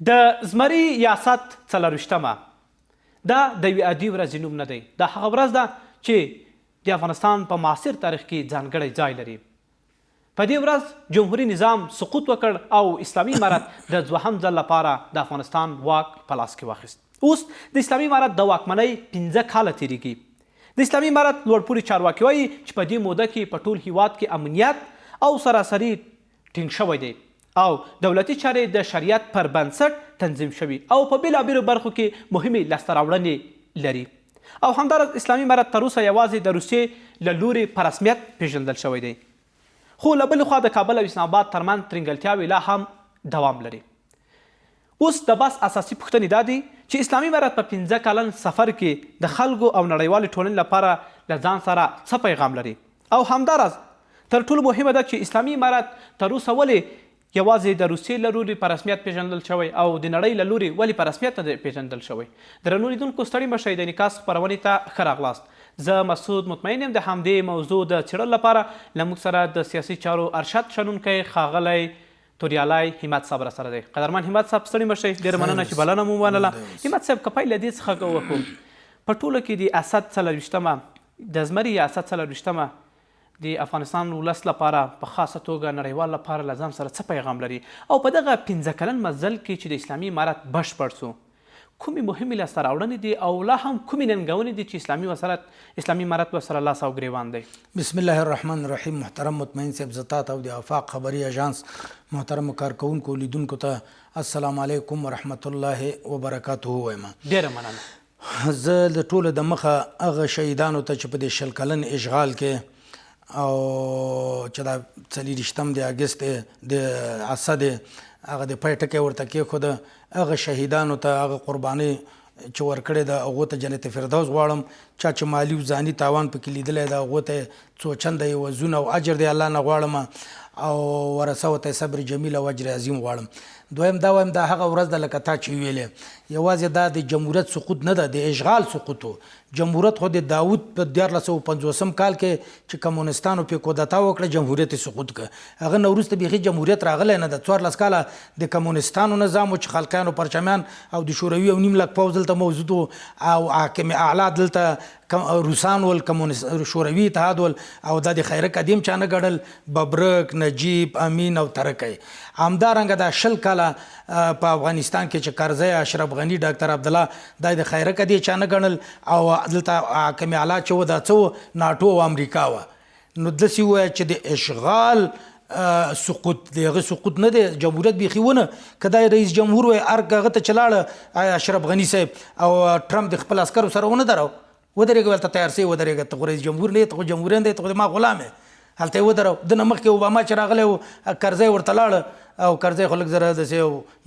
د زمري یاست څلرویشتمه دا د یوې عادي ورځې نوم نه دی. دا هغه ورځ ده چې د افغانستان په معاصر تاریخ کې ځانګړی ځای لري. په دې ورځ جمهوري نظام سقوط وکړ او اسلامي امارت د دوهم ځل لپاره د افغانستان واک په لاس کې واخیست. اوس د اسلامي امارت د واکمنۍ 15 کاله تېرېږي. د اسلامي امارت لوړپوړي چارواکي وایي چې په دې موده کې په ټول هیواد کې امنیت او سراسري ټینګ شوی دی او دولتي چارې د شریعت پر بنسټ تنظیم شوي او په بېلابېلو برخو کې مهمې لاسته راوړنې لري. او همداراز اسلامي امارت تر اوسه یوازې د روسیې له لورې په رسمیت پیژندل شوی دی. خو له بلې خوا د کابل او اسلام آباد ترمنځ ترنګلتیاوې لا هم دوام لري. اوس د بحث اساسي پوښتنې دا دي چې اسلامي امارت په 15 کلن سفر کې د خلکو او نړیوالې ټولنې لپاره له ځان سره څه پیغام لري او همداراز تر ټولو مهمه ده چې اسلامي امارت تر اوسه ولې یوازې د روسیې له لورې په رسمیت پیژندل شوی او د نړۍ له لورې ولې په رسمیت نه پیژندل شوی. درنو لیدونکو ستړي مه شئ، د انعکاس خپرونې ته ښه راغلاست. زه مسعود مطمئن یم د همدې موضوع د څېړلو لپاره له موږ سره د سیاسي چارو ارشد شنونکی ښاغلی توریالی همت صاحب راسره دی. قدرمن همت صاحب ستړي مه شئ، ډېره مننه چې بلنه مو ومنله. همت صاحب که پیل له دې څخه وکړو، په ټوله کې د اسد څلرویشتمه د زمري اسد څلرویشتمه د افغانستان ولس لپاره په خاصه توګه نړیوال لپاره له ځان سره څه پیغام لري او په دغه 15 کلن مزل کې چې د اسلامي امارت بشپړ سو کومې مهمې لاسته راوړنې دي او لا هم کومې ننګونې دي چې اسلامي امارت ورسره لاس او ګریوان دی؟ بسم الله الرحمن الرحیم. محترم مطمئن صاحب، زه تاسو او د آفاق خبري اژانس محترم کارکونکو لیدونکو ته السلام علیکم ورحمت الله وبرکاته وایم. ډېره مننه. زه د ټولو د مخه هغه شهیدانو ته چې په دې 20 کلن اشغال کې او چې دا 24 د اګست د اسد هغه د پای ټکی ورته کېښوده، هغه شهیدانو ته هغه قربانۍ چې ورکړې ده هغو ته جنت فردوس غواړم. چا چې مالي او ځاني تاوان پکې لیدلی ده هغو ته څو چنده یې وزونه او اجر دی الله نه غواړم او ورثه ته صبر جمیل او اجر عظیم غواړم. دویم دا وایم دا هغه ورځ ده لکه تا چې ویلې، یوازې دا د جمهوریت سقوط نه ده، د اشغال سقوط و. جمهوریت خو د داود په 1450 کال کې چې کمونستانو پې کودتا وکړه جمهوریت یې سقوط کړه. هغه نه وروسته بیخي جمهوریت راغلی نه ده. 14 کاله د کمونستانو نظام و چې خلقیانو پرچمیان او د شوروي او 9 لک پوځ دلته موجود و او حاکم اعلی دلته روسان ول، شوروي اتحاد ول او دا د خیره قدیم چا نه ګڼل، ببرک، نجیب، امین او ترکی. همدارنګه دا 20 کاله په افغانستان کې چې کرزی، اشرف غني، ډاکټر عبدالله دا د خیره قدیم چا نه ګڼل او دلته حاکم اعلی چې و دا څه ناټو او امریکا وه. نو داسې ووایه چې د اشغال سقوط دی، هغه سقوط نه دی، جمهوریت بیخي ونه. که دا رئیس جمهور وی ارګ هغه ته چې لاړه اشرف غني صاحب او ټرمپ د خپل عسکرو سره ونه درو، ودرېږه ولته تیار سي ودرېږه، ته خو رئیس جمهور نه یې، ته خو جمهوریت نه یې، ته خو ما غلام یې، هلته یې ودرو. د نه مخکې اوباما چې راغلی و کرزی ورته لاړه او کرزی خو لږ زره داسې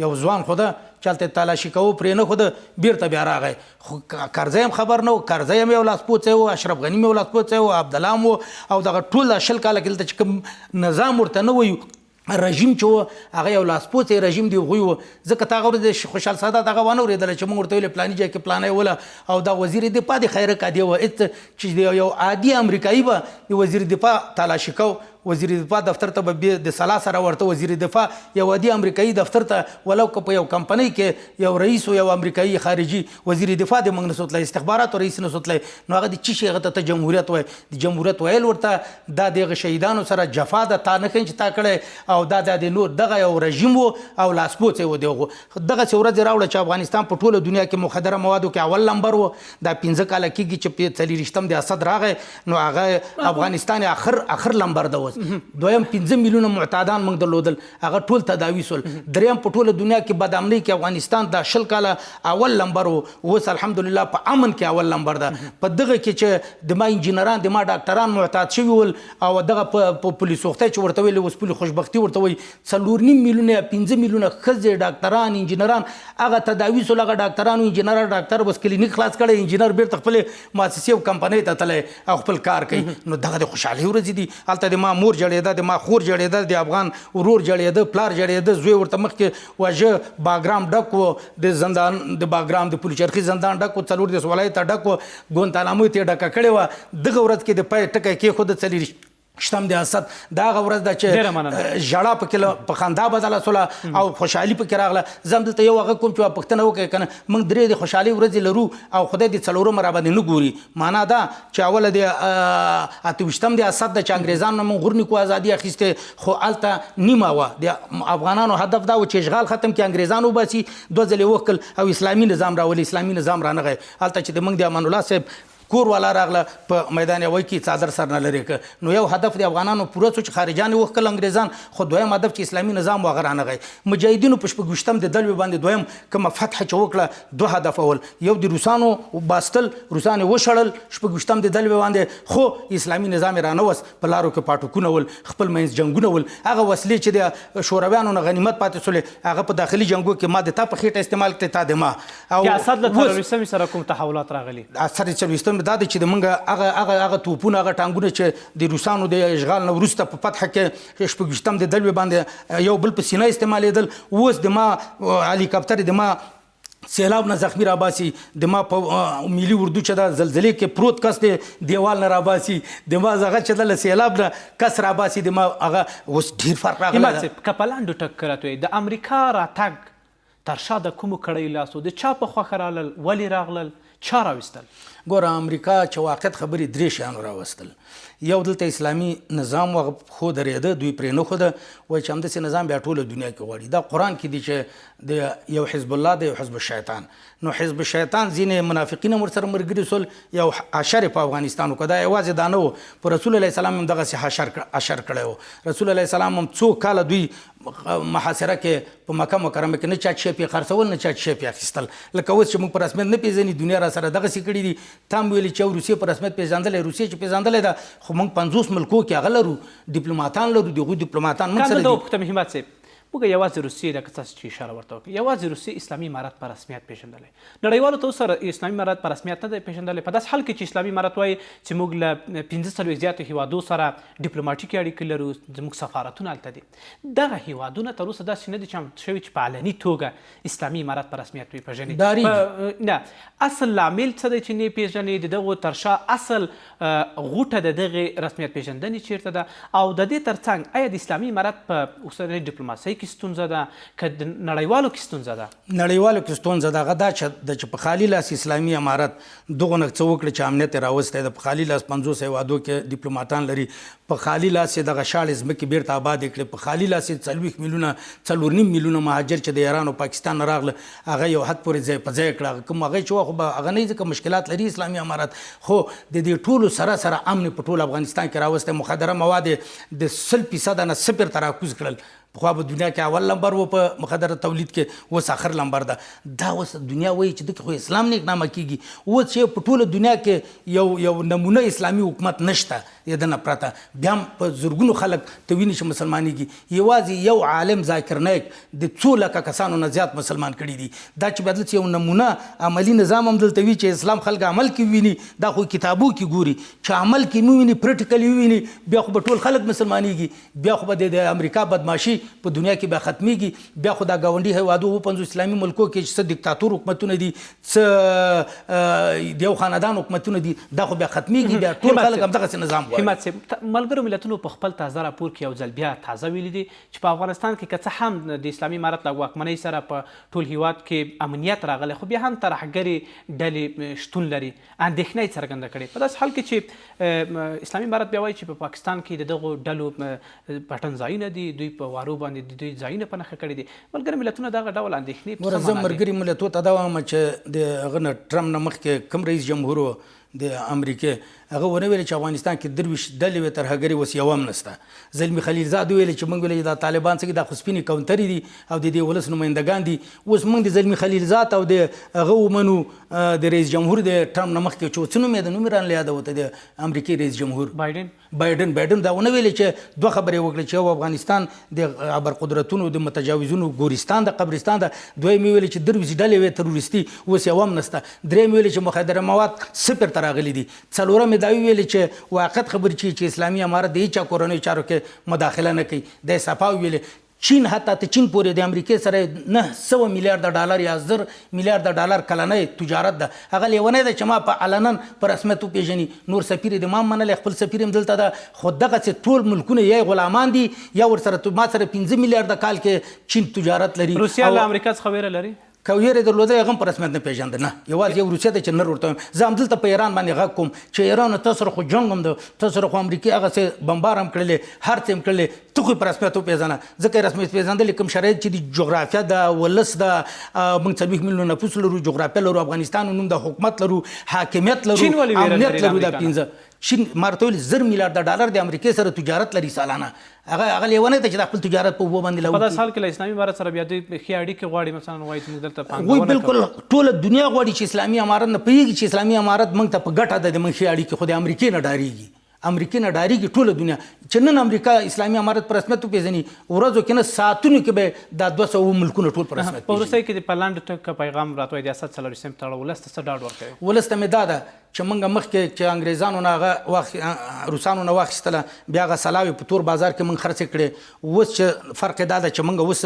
یو ځوان خو ده چې هلته تالاشي کوو پرې نه خوده، بیرته بیا راغی. خو کرزی هم خبر نه و، کرزی هم یو لاسپوڅی و، اشرف غني هم یو لاسپوڅی و، عبدالله هم و او دغه ټول 20 کاله کې دلته چې کوم نظام ورته نه وایو رژیم چې و هغه یو لاسپوڅی رژیم دی هغوی و. ځکه تا هغه ورځ خوشحال سادات هغه ونه اورېدله چې موږ ورته ویلې پلاني ځای کې پلانۍ وله او دا وزیر دفاع د خیره قادیه و چې یو عادي امریکایي به د وزیر دفاع تالاشي کو. وزیر دفاع دفتر ته به د سلا سره ورته وزیر دفاع یو عادي امریکایي دفتر ته ولو که په یو کمپنۍ کې یو رئیس و یو امریکایي خارجي وزیر دفاع د موږ نه سوتلی، استخباراتو رئیس نه سوتلی، نو هغه د څه شي هغه ته جمهوریت وایي. د جمهوریت ویل ورته دا د هغه شهیدانو سره جفا ده، تا نه ښیي چې تا کړی او دا د نور دغه یو رژیم و او لاسپوڅی و. د هغو دغسې ورځې راوړه چې افغانستان په ټوله دنیا کې مخدره موادو کې اول نمبر و. دا 15 کاله کېږي چې 24 د اسد راغی نو هغه افغانستان اخر نمبر ده. اوس دویم 15 میلیونه معتادان موږ درلودل، هغه ټول تداوي سول. دریم په ټوله دنیا کې بدامنۍ کې افغانستان دا 20 کاله اول نمبر و. اوس الحمدلله په امن کې اول نمبر ده. په دغه کې چې د ما انجینران د ما ډاکټران معتاد شوي ول او دغه په پولیس وختۍ چې ورته ویلې اوس پولي خوشبختي ورته وایي 4.5 میلیونه یا 15 میلیونه ښځې ډاکټران انجینران هغه تداوي سول. هغه ډاکټران او انجینران ډاکټر بس کلینیک خلاص کړی، انجینر بیرته خپلې مؤسسې او کمپنۍ ته تللی او خپل کار کوي. نو دغه د خوشحالۍ ورځې دي. هلته د ما مور جړېده، د ما خور جړېده، د افغان ورور جړېده، پلار جړېده، زوی ورته مخکې واژه باګرام ډک و، د زندان د باګرام د پلچرخي زندان ډک و، 4 ولایته ډک و، ګونتانامو یې ډکه کړې وه. دغه ورځ کې د پای ټکی کېښوده شتم د اسد دا هغه ورځ ده چې ژړا پکې په خندا بدله سوله او خوشحالي پکې راغله زه هم دلته یو هغه کوم چې پوښتنه وکړې که نه موږ درې د خوشحالۍ ورځې لرو او خدای دې څلورمه راباندې نه ګوري معنا دا چې اوله د اته ویشتم د اسد ده چې انګریزانو نه موږ غورنیکو ازادي اخیستې خو هلته نیمه وه د افغانانو هدف دا و چې اشغال ختم کړي انګریزان وباسي دوه ځلې وکړل او اسلامي نظام راولي اسلامي نظام رانغی هلته چې د موږ د امان الله صاحب کور والا راغله په میدان وای کې څادر سر نه لري که نو یو هدف د افغانانو پوره څو چې خارجان وکړل انګریزان خو دویم هدف چې اسلامي نظام وغیره نه غي مجاهدینو په شپږشتم د دلوي باندې دویم کومه فتح چې وکړه دوه هدف اول یو د روسانو باستل روسان وشړل شپږشتم د دلوي باندې خو اسلامي نظام رانه وس په لارو کې پاټکونه ول خپل منځ جنگونه ول هغه وسلې چې د شورویانو نه غنیمت پاتې سولې هغه په داخلي جنگو کې ما د تا په خېټه استعمال کړي تا د ما او اسد له تروریستم سره کوم تحولات راغلي اثر تروریستم دا چې د منګه هغه توپونه هغه ټانګونه چې د روسانو د اشغال نه وروسته په فتح کې شپږشتم د دلوي باندې یو بل په سینه استعمالېدل اوس د ما هلیکاپټر د ما سیلاب نه زخمی راباسي د ما په ملي اردو چې دا زلزلې کې پروت کس دی دیوال نه راباسي د ما زغه چې د سیلاب نه کس راباسي د ما هغه اوس ډیر فرق راغلی کپلانډو ټکرات وي د امریکا راتګ تر شا د کومو کړی لاسو د چا په خوښه رالل ولې راغلل چا راوستل ګوره امریکا چې واقعیت خبرې درې شیانو راوستل یو دلته اسلامي نظام خو درېده دوی پرې نه خوده وایي چې همداسې نظام بیا ټوله دنیا کې غواړي دا قرآن کې دي چې د یو حزب الله د یو حزب الشیطان نو حزب الشیطان ځینې منافقین هم ورسره ملګري سول یو حشر په افغانستان وکړه دا یوازې دا نه و په رسول الله سلام هم دغسې حشر کړی و رسول الله سلام هم څو کاله دوی محاصره کې په مکه مکرمه کې نه چا شی پې خرڅول نه چا شی پې اخیستل لکه اوس چې موږ په رسمیت نه پېژني دنیا را سره دغسې کړي دي تا هم ویلي چې روسیې په رسمیت پېژندلی روسیې چې پېژندلی ده خو موږ 50 ملکو کې هغه لرو ډیپلوماتان لرو د هغوی ډیپلوماتان موږ سره دي پوښتنه همت صاحب موږ یوازې روسیې لکه تاسو چې اشاره ورته وکړئ یوازې روسیې اسلامي امارت په رسمیت پېژندلی نړیوالو ته اوس سره اسلامي امارت په رسمیت نه دی پېژندلی په داسې حال کې چې اسلامي امارت وایي چې موږ له 15 زیاتو هیوادو سره ډیپلوماټیکې اړیکې لرو زموږ سفارتونه هلته دي دغه هیوادونه تر اوسه داسې نه دي چې شوي چې په علني توګه اسلامي امارت په رسمیت وپېژني نه اصل لامل څه دی چې نه پېژني د دغو تر شا اصل غوټه د دغې رسمیت پېژندنې چیرته ده او د دې تر څنګ آیا د اسلامي امارت په اوسنۍ ډیپلوماسۍ کې ستونزه ده که د نړیوالو کې ستونزه ده نړیوالو کې ستونزه ده هغه دا چې په خالي لاس اسلامي امارت دغه نه څه وکړي چې امنیت یې راوستی ده په خالي لاس 500 هیوادو کې ډیپلوماتان لري په خالي لاس یې دغه شاړې ځمکې بیرته آباد کړي په خالي لاس یې 40 میلیونه 4.5 میلیونه مهاجر چې د ایران او پاکستان نه راغله هغه یو حد پورې ځای په ځای کړه کوم هغه چې خو هغه نه ځکه مشکلات لري اسلامي امارت خو د دې ټولو سره امن په ټول افغانستان کې راوستی مخدره مواد د 100% نه 0 ته راکوز کړل پخوا په دنیا کې اول نمبر و په مخدره تولید کې اوس آخر نمبر ده دا اوس دنیا وایي چې دغه خو اسلام نیکنامه کیږي اوس چې په ټوله دنیا کې یو نمونه اسلامي حکومت نشته د نه پرته بیا هم په زرګونو خلک ته ویني چې مسلمانېږي یوازې یو عالم ذاکر نایک د 2 لکه کسانو نه زیات مسلمان کړي دي دا چې بدل یو نمونه عملی نظام هم دلته وي چې اسلام خلک عمل کې ویني دا خو کتابو کې ګوري چې عمل کې نه ویني پریکټیکلی ویني بیا خو به ټول خلک مسلمانېږي بیا خو به د امریکا بدماشي په دنیا کې بیا ختمیږي بیا خو دا ګاونډي هیوادو 50 اسلامي ملکو کې چې څه دیکتاتور حکومتونه دي څه د یو خاندان حکومتونه دي دا خو بیا ختمیږي بیا ټول خلک همدغسې نظام غواړي همت صاحب ملګرو ملتونو په خپل تازه راپور کې یو ځل بیا تازه ویلي دي چې په افغانستان کې که څه هم د اسلامي امارت له واکمنۍ سره په ټول هیواد کې امنیت راغلی خو بیا هم ترهګرې ډلې شتون لري اندېښنه یې څرګنده کړې په داسې حال کې چې اسلامي امارت بیا وایي چې په پاکستان کې د دغو ډلو پټن ځایونه دي دوی په وارو باندې د دوی ځایونه په نښه کړي دي ملګري ملتونه دغه ډول اندېښنې زه ملګري ملتونو ته دا وایم چې د هغه نه ټرمپ نه مخکې کوم رئیس جمهور د امریکې هغه ونه ویل چې افغانستان کې 23 ډلې وې ترهګرې اوس یو هم نشته زلمي خلیلزاد ویل چې موږ ویل دا طالبان څه دا خو سپینې کونترې دي او د دې ولس نمایندګان دي اوس موږ د زلمي خلیلزاد او د هغه ومنو د رئیس جمهور د ټرمپ نه مخکې چې څه نوم یې د نوم رانه یادوته د امریکې رئیس جمهور بایډن دا ونه ویل چې دوه خبرې وکړي چې افغانستان د ابرقدرتونو د متجاوزونو ګورستان د قبرستان د دوی ویل چې 23 ډلې وې تروریستي اوس یو هم نشته درې ویل چې مخدره مواد 0 ته راغلي دي څلورم دا ویل چې واقعیت خبرې چې اسلامي امارت د هیچا کورنۍ چارو کې مداخله نه کوي د صفا ویل چین حتی ته چین پورې د امریکای سره 900 میلیارډ ډالر یا 1000 میلیارډ ډالر کلنۍ تجارت ده. هغه لیونی ده چې ما په علنا په رسمیت وپېژني. نور سفیر دې ما منلی، خپل سفیر هم دلته ده. خو دغسې ټول ملکونه یا غلامان دي یا ورسره ما سره 15 میلیارډ کال کې چین تجارت لري. روسیه له امریکا څخه ویره لري؟ که ویرې درلوده هغه هم په رسمیت نه پېژنده، نه یوازې یو روسیه ده چې نر ورته وایم. زه همدلته په ایران باندې غږ کوم چې ایران تاسو سره خو جنګ هم ده، تاسو سره خو امریکې هغسې بمبار هم کړلې، هر څه هم کړلې، ته خو یې په رسمیت وپېژنه. ځکه یې رسمیت پېژندلې کوم شرایط چې د جغرافیه ده، ولس ده، موږ 40 میلیونه نفوس لرو، جغرافیه لرو، افغانستان نوم د حکومت لرو، حاکمیت لرو، امنیت لرو. دا 15 چین ما ورته ویل 1000 میلیارډ ډالر د امریکې سره تجارت لري سالانه. هغه لیونی ده چې د خپل تجارت په اوبو باندې په داسې حال کې له اسلامي امارت سره بیا دوی ښې اړیکې غواړي، مثلا وایي چې موږ دلته وایي پانګونه بالکل ټوله دنیا غواړي چې اسلامي امارت نه پوهېږي چې اسلامي امارت موږ ته په ګټه ده د موږ ښې اړیکې، خو د امریکې نه ډارېږي. امریکې نه ډارېږي ټوله دنیا چې نن امریکا اسلامي امارت په رسمیت وپېژني، ورځو کې نه ساعتونو کې به دا 200 ملکونه ټول په رسمیت په وروستۍ کې د په لنډ ټکه پیغام راته وایي د اسد 40 په تړه ولس ته څه ډاډ ورکوي؟ ولس ته مې دا ده چې موږ مخکې چې انګریزانو نه هغه روسانو نه واخیستله، بیا هغه سلاوې په تور بازار کې موږ خرڅې کړې. اوس چې فرق دا ده چې موږ اوس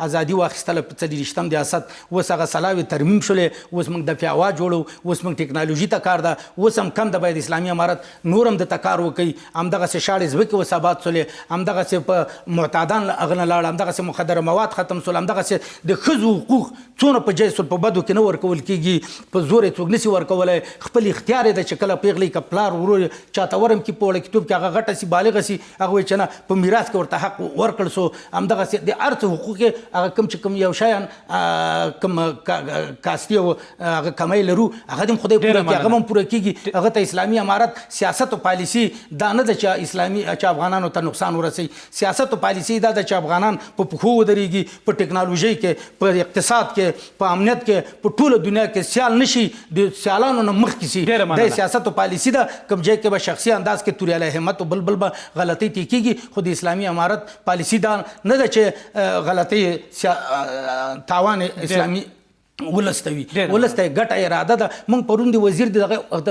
ازادي واخیستله په 40 د اسد، اوس هغه سلاوې ترمیم شولې، اوس موږ دفاع هوا جوړو، اوس موږ ټکنالوژي ته کار ده، اوس هم کم ده باید اسلامي امارت نور هم دته کار وکړي. همدغسې شاړې ځمکې اوس آباد شولې، همدغسې په معتادان هغه نه لاړه، همدغسې مخدره مواد ختم شول، همدغسې د ښځو حقوق څونه په جایز شول، په بدو کې نه ورکول کېږي، په زور یې څوک نشي ورکولی. خپل اختیار یې ده چې کله پیغلی که پلار ورور چاته ورم کې په وړکتوب کې هغه غټه سي بالغه سي، هغه وایي چې نه په میراث کې ورته حق ورکړل سو. همدغسې د هر څه حقوق یې هغه کوم چې کوم یو شیان کوم کاستي او هغه کمۍ لرو هغه دې هم خدای پوره کړي، هغه هم پوره کېږي. هغه ته اسلامي امارت سیاست او پالیسي دا نه ده چې اسلامي چې افغانانو ته نقصان ورسوي. سیاست او پالیسي دا ده چې افغانان په پښو ودرېږي، په ټکنالوژۍ کې، په اقتصاد کې، په امنیت کې، په ټوله دنیا کې سیال نشي، د سیالانو نه مخکې سي. دا سیاست او پالیسي ده. کوم ځای کې به شخصي انداز کې توریالی همت او بل به غلطۍ تی کېږي، خو د اسلامي امارت پالیسي دا نه ده چې غلطۍ تاوان اسلامي ولس ته وي، ولس ته ګټه اراده ده. موږ پرون د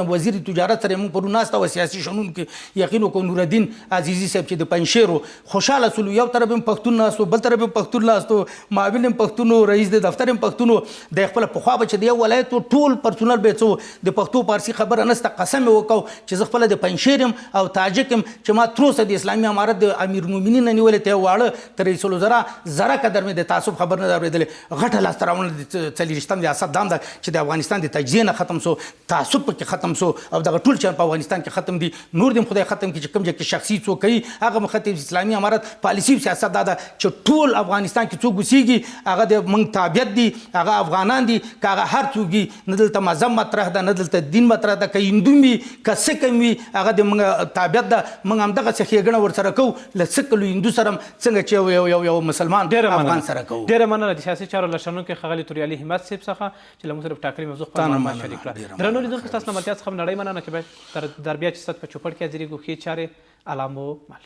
وزیر تجارت سره موږ پرون ناسته و سیاسي شنون کې یقین وکړو نورالدین عزیزي صاحب چې د پنجشیرو خوشحاله سولو، یو طرف هم پښتون ناستو، بل طرف هم پښتون ناستو، معاون هم پښتون و، رئیس د دفتر هم پښتون و. د خپل پخوا به چې د یو ولایت ټول پرسونل به څه د پښتو فارسي خبره نسته، قسم یې وکړو چې زه خپل د پنجشیر یم او تاجک یم چې ما تر اوسه د اسلامي امارت د امیرالمؤمنین نه نیولې ته واړه تر رئیس الوزرا زره قدر مې د تعصب خبر نه اورېدلې. غټه لاسته راوړنه د 40 د اسد دام ده چې د افغانستان د تجزیه نه ختم سو، تعصب پکې ختم سو او دغه ټول چې په افغانستان کې ختم دي. نور دې خدای ختم کړي چې کوم ځای کې شخصي څوک کوي هغه مخاطب اسلامي امارت پالیسي او سیاست دا ده چې ټول افغانستان کې څوک اوسېږي هغه د موږ تابعیت دي، هغه افغانان دي، که هغه هر څوک دي، نه دلته مذهب مطرح ده، نه دلته دین مطرح ده، که هندو وي که سکم وي هغه د موږ تابعیت ده. موږ همدغسې ښېګڼه ورسره کوو له سکلو هندو سره څنګه چې یو مسلمان افغان سره کوو. ډېره مننه د سیاسي چارو له شنونکي ښاغلي توریالي همت صاحب څخه چې له موږ سره په ټاکلي موضوع خپل معلومات شریک کړه. درنو لیدونکو ستاسو له ملتیا څخه نړۍ مننه چې باید در بیا چې ست په چوپړ کې حاضرېږو ښې چارې علامو مال